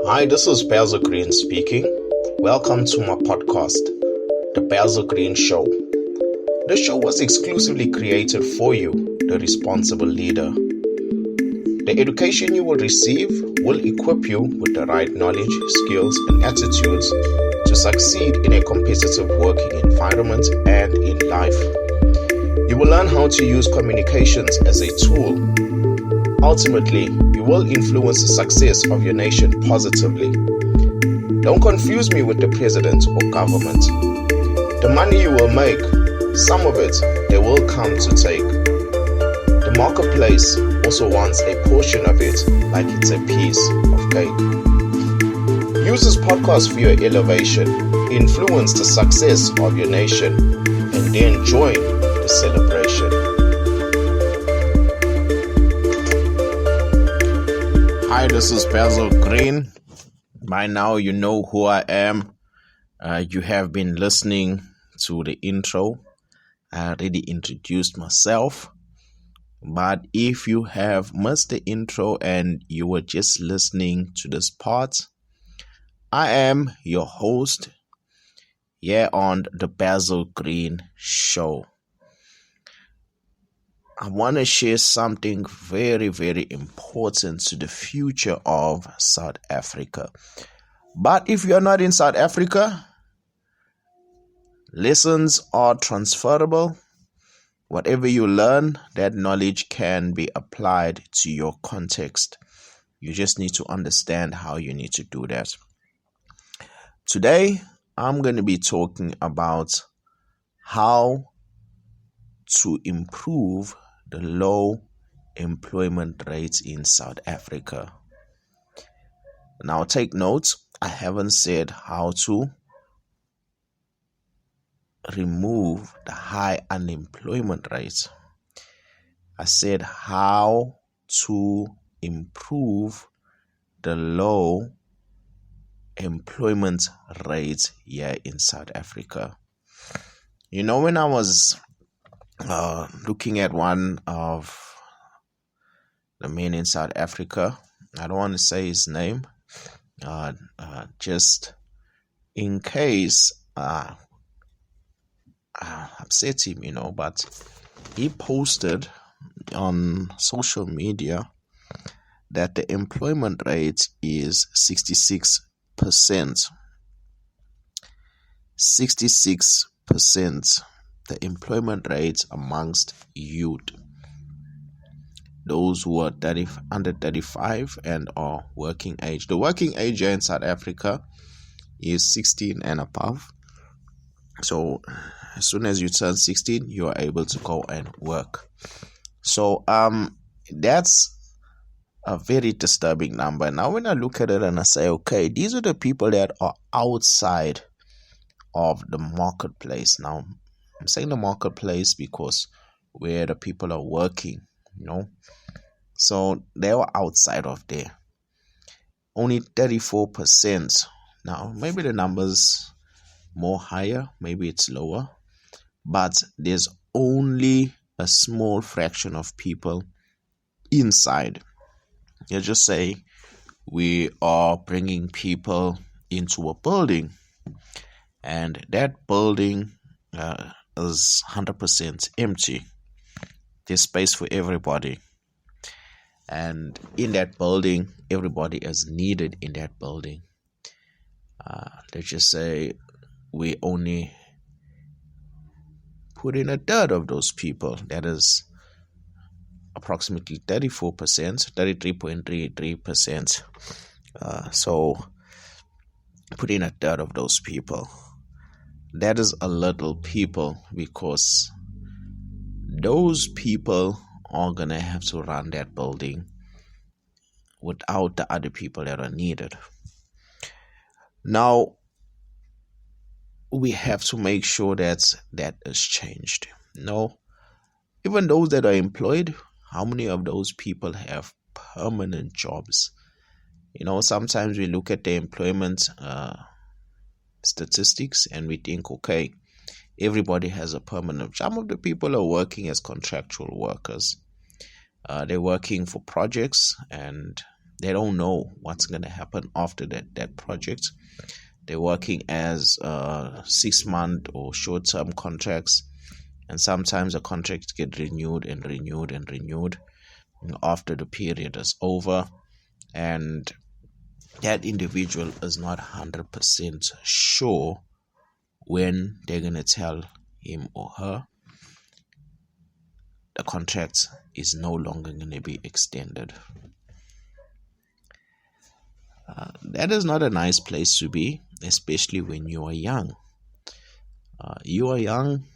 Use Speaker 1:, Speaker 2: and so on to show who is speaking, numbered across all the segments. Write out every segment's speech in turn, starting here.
Speaker 1: Hi, this is Basil Green speaking. Welcome to my podcast, The Basil Green Show. This show was exclusively created for you, the responsible leader. The education you will receive will equip you with the right knowledge, skills, and attitudes to succeed in a competitive working environment and in life. You will learn how to use communications as a tool. Ultimately, you will influence the success of your nation positively. Don't confuse me with the president or government. The money you will make, some of it, they will come to take. The marketplace also wants a portion of it, like it's a piece of cake. Use this podcast for your elevation, influence the success of your nation, and then join the celebration. Hi, this is Basil Green. By now, you know who I am. You have been listening to the intro. I already introduced myself. But if you have missed the intro and you were just listening to this part, I am your host here on the Basil Green Show. I want to share something very, very important to the future of South Africa. But if you're not in South Africa, lessons are transferable. Whatever you learn, that knowledge can be applied to your context. You just need to understand how you need to do that. Today, I'm going to be talking about how to improve the low employment rates in South Africa. Now take note, I haven't said how to remove the high unemployment rates. I said how to improve the low employment rates here in South Africa. You know, when I was looking at one of the men in South Africa, I don't want to say his name, just in case I upset him, but he posted on social media that the employment rate is 66%. 66%. The employment rates amongst youth, those who are under 35 and are working age. The working age here in South Africa is 16 and above. So as soon as you turn 16, you are able to go and work. So that's a very disturbing number. Now when I look at it and I say, okay, these are the people that are outside of the marketplace. Now I'm saying the marketplace because where the people are working, so they were outside of there. Only 34%. Now maybe the numbers more higher, maybe it's lower, but there's only a small fraction of people inside. You just say we are bringing people into a building, and that building is 100% empty. There's space for everybody, and in that building, everybody is needed in that building. Let's just say we only put in a third of those people. That is approximately 34%, 33.33%. So put in a third of those people. That is a little people, because those people are going to have to run that building without the other people that are needed. Now, we have to make sure that is changed. Even those that are employed, how many of those people have permanent jobs? Sometimes we look at the employment statistics and we think, okay, everybody has a permanent job. Some of the people are working as contractual workers. They're working for projects and They don't know what's going to happen after that project. They're working as 6-month or short-term contracts, and sometimes the contracts get renewed and renewed and renewed after the period is over, and that individual is not 100% sure when they're going to tell him or her the contract is no longer going to be extended. That is not a nice place to be, especially when you are young. You are young,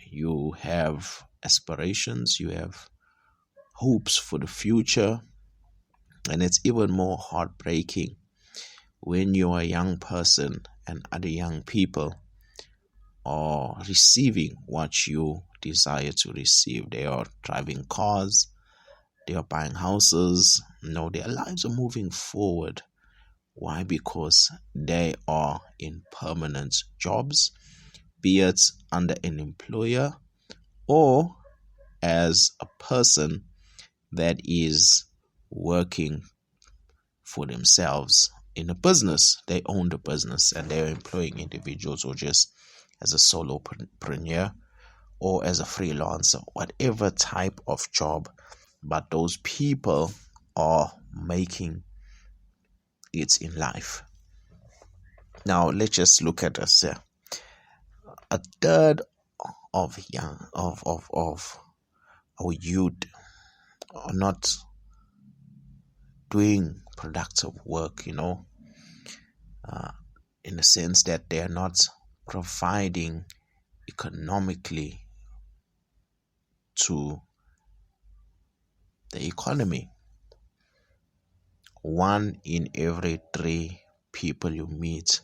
Speaker 1: you have aspirations, you have hopes for the future, and it's even more heartbreaking when you are a young person and other young people are receiving what you desire to receive. They are driving cars, they are buying houses, their lives are moving forward. Why? Because they are in permanent jobs, be it under an employer or as a person that is working for themselves in a business. They own the business and they're employing individuals, or just as a solopreneur or as a freelancer, whatever type of job. But those people are making it in life. Now let's just look at us here. A third of our youth are not doing productive work, in the sense that they are not providing economically to the economy. 1 in every 3 people you meet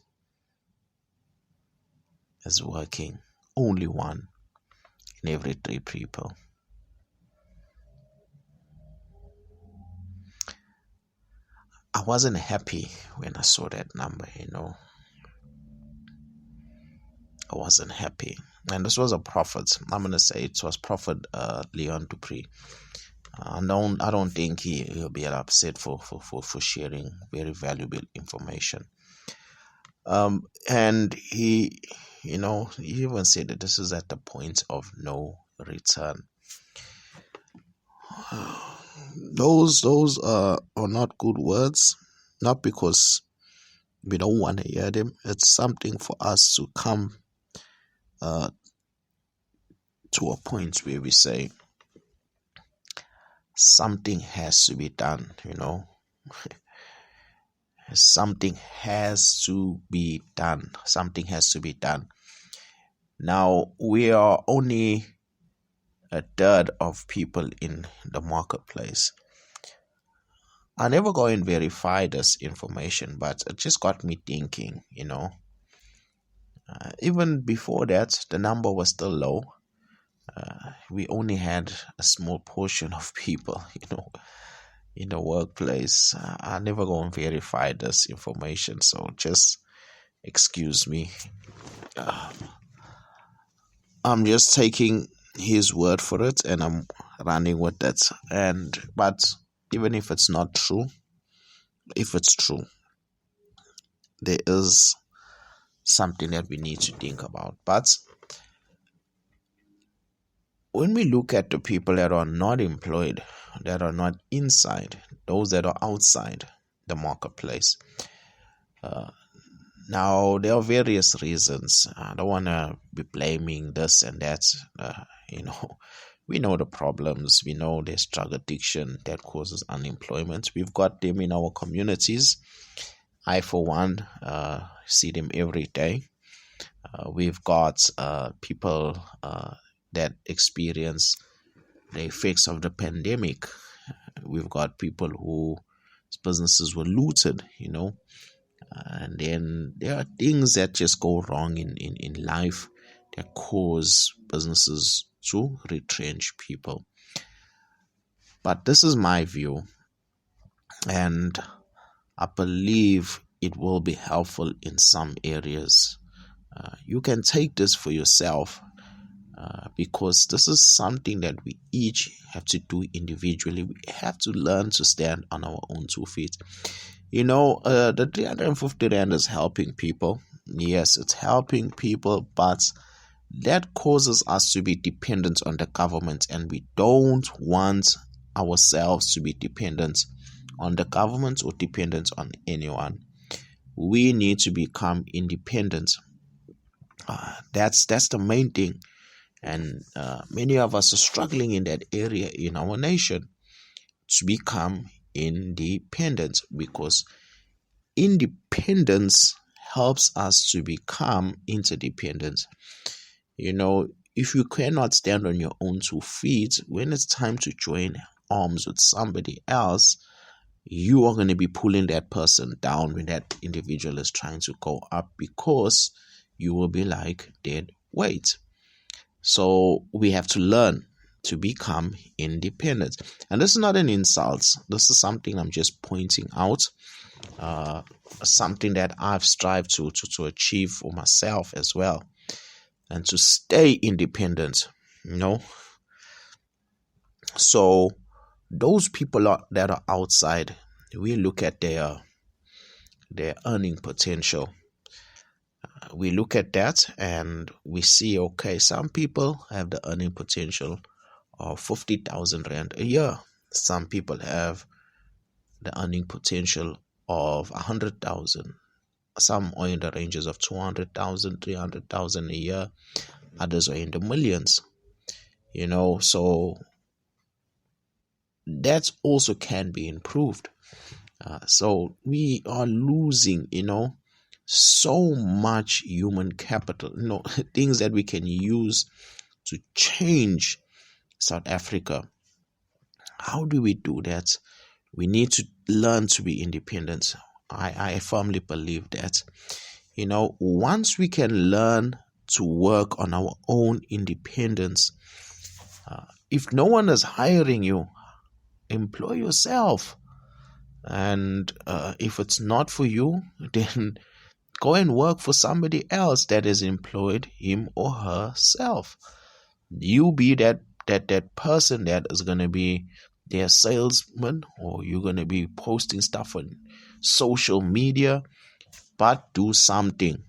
Speaker 1: is working. Only 1 in every 3 people. I wasn't happy when I saw that number, I wasn't happy. And this was a prophet. I'm going to say it was Prophet Leon Dupree. I don't think he'll be upset for sharing very valuable information. And he even said that this is at the point of no return. Those are not good words, not because we don't want to hear them. It's something for us to come to a point where we say something has to be done, Something has to be done. Something has to be done. Now, we are only a third of people in the marketplace. I never go and verify this information, but it just got me thinking, even before that, the number was still low. We only had a small portion of people, in the workplace. I never go and verify this information, so just excuse me. I'm just taking his word for it and I'm running with it. But even if it's not true, if it's true, there is something that we need to think about. But when we look at the people that are not employed, that are not inside, those that are outside the marketplace, now there are various reasons. I don't want to be blaming this and that. We know the problems. We know there's drug addiction that causes unemployment. We've got them in our communities. I, for one, see them every day. We've got people that experience the effects of the pandemic. We've got people whose businesses were looted, and then there are things that just go wrong in life that cause businesses to retrench people. But this is my view, and I believe it will be helpful in some areas. You can take this for yourself. because this is something that we each have to do individually. We have to learn to stand on our own 2 feet. The 350 Rand is helping people. Yes, it's helping people, but that causes us to be dependent on the government, and we don't want ourselves to be dependent on the government or dependent on anyone. We need to become independent. That's the main thing, and many of us are struggling in that area in our nation to become independent, because independence helps us to become interdependent. If you cannot stand on your own 2 feet, when it's time to join arms with somebody else, you are going to be pulling that person down when that individual is trying to go up, because you will be like dead weight. So we have to learn to become independent. And this is not an insult. This is something I'm just pointing out, something that I've strived to achieve for myself as well, and to stay independent. So those people that are outside, we look at their earning potential. We look at that and we see, okay, some people have the earning potential of 50,000 Rand a year. Some people have the earning potential of 100,000. Some are in the ranges of 200,000, 300,000 a year. Others are in the millions. So that also can be improved. So we are losing, so much human capital, things that we can use to change South Africa. How do we do that? We need to learn to be independent. I firmly believe that, once we can learn to work on our own independence, if no one is hiring you, employ yourself. And if it's not for you, then go and work for somebody else that has employed him or herself. You be that person that is going to be their salesman, or you're going to be posting stuff on social media, but do something.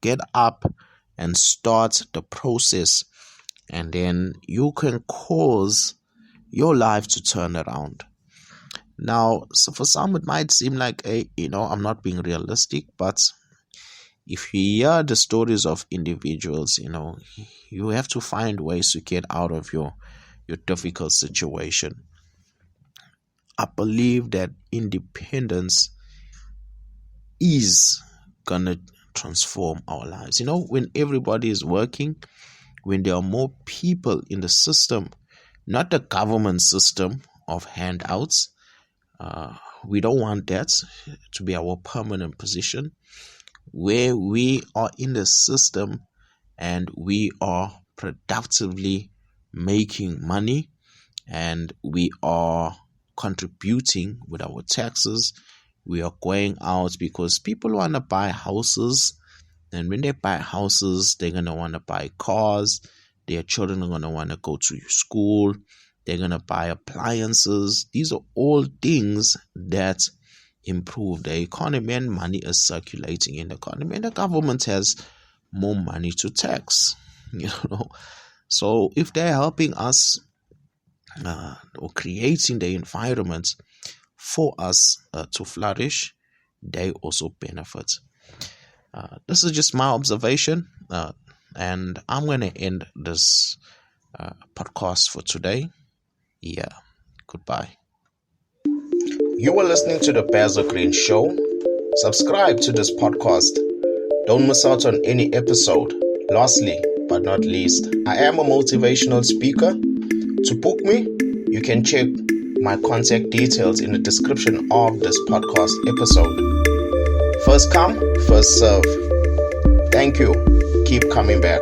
Speaker 1: Get up and start the process, and then you can cause your life to turn around. Now, so for some it might seem like, I'm not being realistic, but if you hear the stories of individuals, you have to find ways to get out of your difficult situation. I believe that independence is gonna transform our lives. When everybody is working, when there are more people in the system, not the government system of handouts. We don't want that to be our permanent position, where we are in the system and we are productively making money, and we are contributing with our taxes. We are going out because people want to buy houses, and when they buy houses, they're going to want to buy cars. Their children are going to want to go to school. They're going to buy appliances. These are all things that improve the economy, and money is circulating in the economy, and the government has more money to tax. So if they're helping us or creating the environment for us to flourish, they also benefit. This is just my observation, and I'm going to end this podcast for today. Yeah, goodbye. You were listening to the Basil Green Show. Subscribe to this podcast. Don't miss out on any episode. Lastly, but not least, I am a motivational speaker. To book me, you can check my contact details in the description of this podcast episode. First come, first serve. Thank you. Keep coming back.